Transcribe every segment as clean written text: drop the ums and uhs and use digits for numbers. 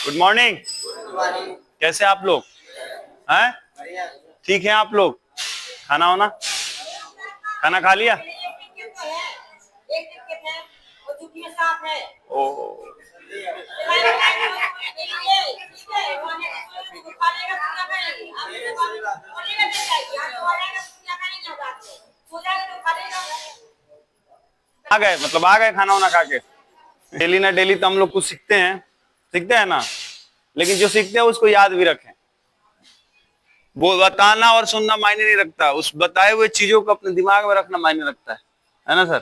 Good morning. कैसे आप लोग हैं? ठीक है आप लोग? खाना होना खाना खा लिया? ओ आ गए, मतलब आ गए खाना वाना खा के। डेली ना डेली तो हम लोग कुछ सीखते हैं ना, लेकिन जो सीखते हैं उसको याद भी रखें। वो बताना और सुनना मायने नहीं रखता, उस बताए हुए चीजों को अपने दिमाग में रखना मायने रखता है ना सर?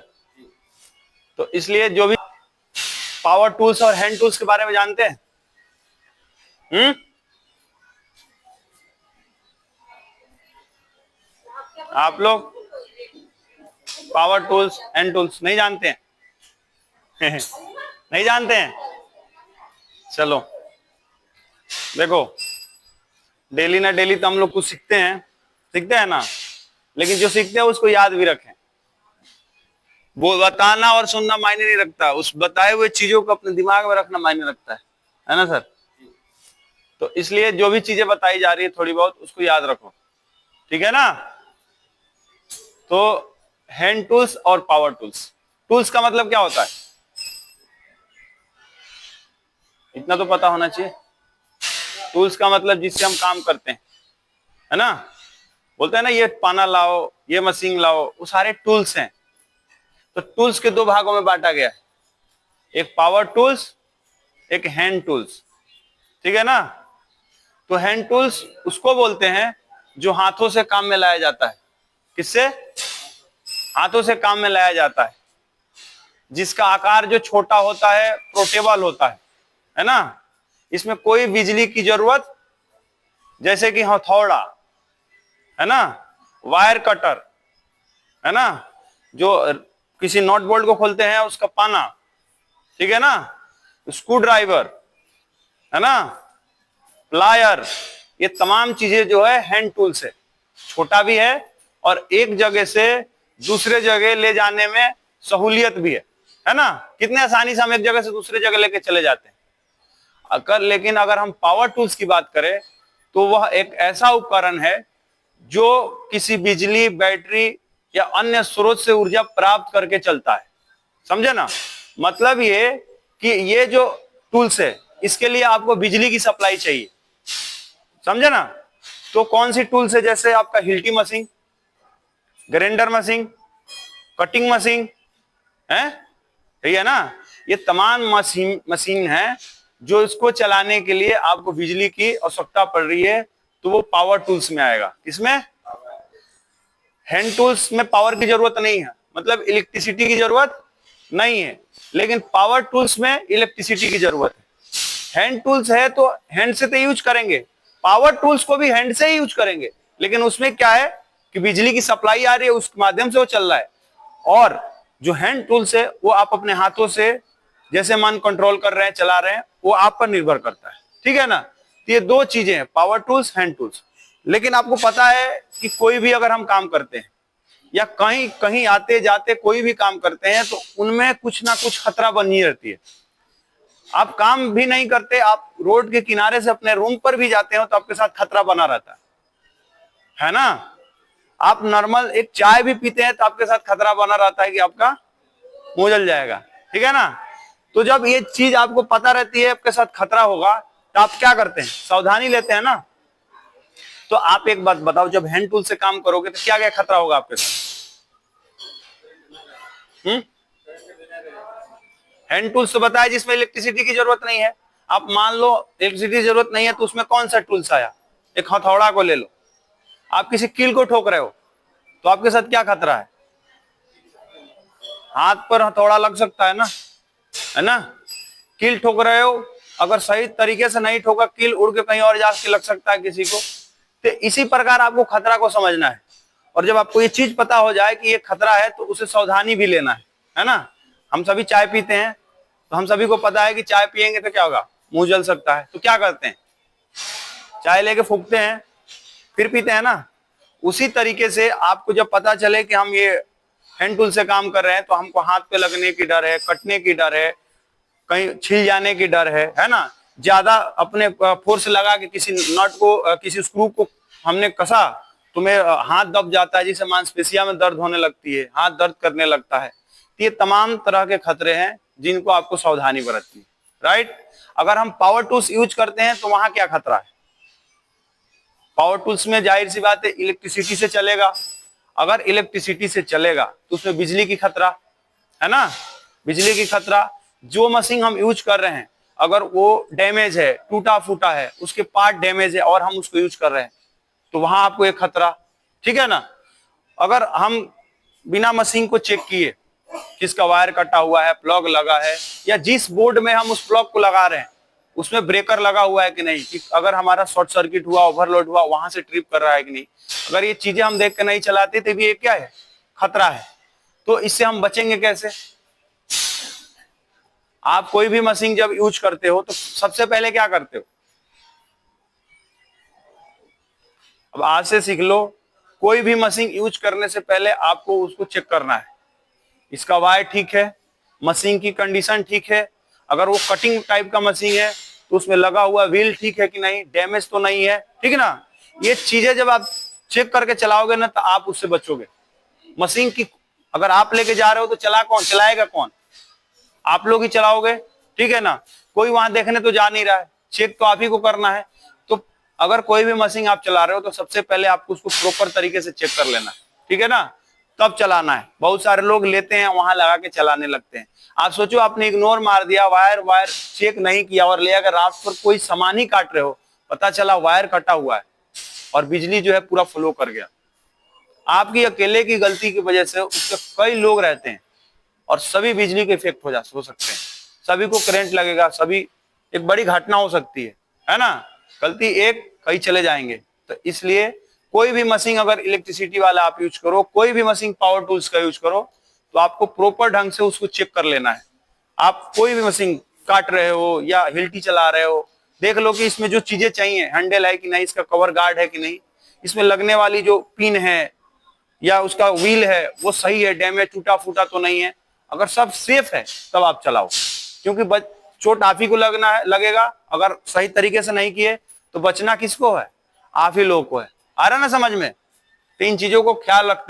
तो इसलिए जो भी पावर टूल्स और हैंड टूल्स के बारे में जानते हैं, आप लोग पावर टूल्स हैंड टूल्स नहीं जानते हैं? नहीं जानते हैं? चलो देखो, डेली ना डेली तो हम लोग कुछ सीखते हैं ना, लेकिन जो सीखते हैं उसको याद भी रखें। वो बताना और सुनना मायने नहीं रखता, उस बताए हुए चीजों को अपने दिमाग में रखना मायने रखता है ना सर? तो इसलिए जो भी चीजें बताई जा रही है थोड़ी बहुत उसको याद रखो, ठीक है ना? तो हैंड टूल्स और पावर टूल्स, टूल्स का मतलब क्या होता है इतना तो पता होना चाहिए। टूल्स का मतलब जिससे हम काम करते हैं, है ना? बोलते हैं ना ये पाना लाओ, ये मशीन लाओ, वो सारे टूल्स हैं। तो टूल्स के दो भागों में बांटा गया है, एक पावर टूल्स, एक हैंड टूल्स, ठीक है ना? तो हैंड टूल्स उसको बोलते हैं जो हाथों से काम में लाया जाता है। किससे? हाथों से काम में लाया जाता है, जिसका आकार जो छोटा होता है, पोर्टेबल होता है ना? इसमें कोई बिजली की जरूरत, जैसे कि हथौड़ा, है ना, वायर कटर, है ना, जो किसी नॉट बोल्ट को खोलते हैं उसका पाना, ठीक है ना, स्क्रू ड्राइवर, है ना, प्लायर, ये तमाम चीजें जो है हैंड टूल्स है। छोटा भी है और एक जगह से दूसरे जगह ले जाने में सहूलियत भी है ना? कितने आसानी से हम एक जगह से दूसरे जगह लेके चले जाते हैं। लेकिन अगर हम पावर टूल्स की बात करें तो वह एक ऐसा उपकरण है जो किसी बिजली, बैटरी या अन्य स्रोत से ऊर्जा प्राप्त करके चलता है। समझे ना? मतलब ये कि ये जो टूल्स है इसके लिए आपको बिजली की सप्लाई चाहिए, समझे ना? तो कौन सी टूल्स है? जैसे आपका Hilti machine, grinder machine, cutting machine है, ठीक है ना? ये तमाम मशीन है जो इसको चलाने के लिए आपको बिजली की आवश्यकता पड़ रही है, तो वो पावर टूल्स में आएगा। इसमें हैंड टूल्स में पावर की जरूरत नहीं है, मतलब इलेक्ट्रिसिटी की जरूरत नहीं है, लेकिन पावर टूल्स में इलेक्ट्रिसिटी की जरूरत है। हैंड टूल्स है तो हैंड से तो यूज करेंगे, पावर टूल्स को भी हैंड से ही यूज करेंगे, लेकिन उसमें क्या है कि बिजली की सप्लाई आ रही है, उस माध्यम से वो चल रहा है। और जो हैंड टूल्स है वो आप अपने हाथों से जैसे मन कंट्रोल कर रहे हैं, चला रहे हैं, वो आप पर निर्भर करता है, ठीक है ना? तो ये दो चीजें हैं, पावर टूल्स, हैंड टूल्स। लेकिन आपको पता है कि कोई भी अगर हम काम करते हैं या कहीं कहीं आते जाते कोई भी काम करते हैं तो उनमें कुछ ना कुछ खतरा बनी रहती है। आप काम भी नहीं करते, आप रोड के किनारे से अपने रूम पर भी जाते हो तो आपके साथ खतरा बना रहता है ना? आप नॉर्मल एक चाय भी पीते हैं तो आपके साथ खतरा बना रहता है कि आपका मुंह जल जाएगा, ठीक है ना? तो जब ये चीज आपको पता रहती है आपके साथ खतरा होगा तो आप क्या करते हैं? सावधानी लेते हैं ना? तो आप एक बात बताओ, जब हैंड टूल से काम करोगे तो क्या क्या खतरा होगा आपके साथ? हैंड टूल्स तो बताया जिसमें इलेक्ट्रिसिटी की जरूरत नहीं है। आप मान लो इलेक्ट्रिसिटी की जरूरत नहीं है तो उसमें कौन सा टूल्स आया? एक हथौड़ा को ले लो, आप किसी कील को ठोक रहे हो तो आपके साथ क्या खतरा है? हाथ पर हथौड़ा लग सकता है ना? कील ठोक रहे हो, अगर सही तरीके से नहीं ठोका, कील उड़ के कहीं और जाके लग सकता है किसी को। तो इसी प्रकार आपको खतरा को समझना है, और जब आपको ये चीज पता हो जाए कि ये खतरा है तो उसे सावधानी भी लेना है ना? हम सभी चाय पीते हैं तो हम सभी को पता है कि चाय पियेंगे तो क्या होगा? मुंह जल सकता है। तो क्या करते हैं? चाय लेके फूंकते हैं, फिर पीते हैं ना? उसी तरीके से आपको जब पता चले कि हम ये हैंड टूल से काम कर रहे हैं तो हमको हाथ पे लगने की डर है, कटने की डर है, कहीं छिल जाने की डर है ना? ज्यादा अपने फोर्स लगा के किसी नट को, किसी स्क्रू को हमने कसा, तुम्हें हाथ दब जाता है, जिससे मांसपेशिया में दर्द होने लगती है, हाथ दर्द करने लगता है। तो ये तमाम तरह के खतरे हैं जिनको आपको सावधानी बरतनी है, राइट। अगर हम पावर टूल्स यूज करते हैं तो वहां क्या खतरा है? पावर टूल्स में जाहिर सी बात है इलेक्ट्रिसिटी से चलेगा। अगर इलेक्ट्रिसिटी से चलेगा तो उसमें बिजली की खतरा है ना, बिजली की खतरा। जो मशीन हम यूज कर रहे हैं अगर वो डैमेज है, टूटा फूटा है, उसके पार्ट डैमेज है और हम उसको यूज कर रहे हैं तो वहां आपको एक खतरा, ठीक है ना। अगर हम बिना मशीन को चेक किए किसका वायर कटा हुआ है, प्लग लगा है, या जिस बोर्ड में हम उस प्लग को लगा रहे हैं उसमें ब्रेकर लगा हुआ है कि नहीं, कि अगर हमारा शॉर्ट सर्किट हुआ, ओवरलोड हुआ, वहां से ट्रिप कर रहा है कि नहीं, अगर ये चीजें हम देख कर नहीं चलाते तो भी ये क्या है? खतरा है। तो इससे हम बचेंगे कैसे? आप कोई भी मशीन जब यूज करते हो तो सबसे पहले क्या करते हो? अब आज से सीख लो, कोई भी मशीन यूज करने से पहले आपको उसको चेक करना है, इसका वायर ठीक है, मशीन की कंडीशन ठीक है, अगर वो कटिंग टाइप का मशीन है तो उसमें लगा हुआ व्हील ठीक है कि नहीं, डैमेज तो नहीं है, ठीक है ना। ये चीजें जब आप चेक करके चलाओगे ना तो आप उससे बचोगे। मशीन की अगर आप लेके जा रहे हो तो चलाएगा कौन? आप लोग ही चलाओगे, ठीक है ना। कोई वहां देखने तो जा नहीं रहा है, चेक तो आप ही को करना है। तो अगर कोई भी मशीन आप चला रहे हो तो सबसे पहले आपको उसको प्रॉपर तरीके से चेक कर लेना, ठीक है ना, तब चलाना है। बहुत सारे लोग लेते हैं वहां लगा के चलाने लगते हैं। आप सोचो आपने इग्नोर मार दिया, वायर चेक नहीं किया और ले अगर रास्ते पर कोई सामान ही काट रहे हो, पता चला वायर कटा हुआ है और बिजली जो है पूरा फ्लो कर गया, आपकी अकेले की गलती की वजह से उसके कई लोग रहते हैं और सभी बिजली के इफेक्ट हो सकते हैं, सभी को करंट लगेगा, सभी एक बड़ी घटना हो सकती है ना। गलती एक, कई चले जाएंगे। तो इसलिए कोई भी मशीन अगर इलेक्ट्रिसिटी वाला आप यूज करो, कोई भी मशीन पावर टूल्स का यूज करो, तो आपको प्रॉपर ढंग से उसको चेक कर लेना है। आप कोई भी मशीन काट रहे हो या हिल्टी चला रहे हो, देख लो कि इसमें जो चीजें चाहिए, हैंडल है कि नहीं, इसका कवर गार्ड है कि नहीं, इसमें लगने वाली जो पिन है या उसका व्हील है वो सही है, डैमेज टूटा फूटा तो नहीं है। अगर सब सेफ है तब आप चलाओ, क्योंकि चोट आप ही को लगेगा। अगर सही तरीके से नहीं किए तो बचना किसको है? आप ही लोगों को है। आ रहा ना समझ में? तो इन चीजों को ख्याल रखते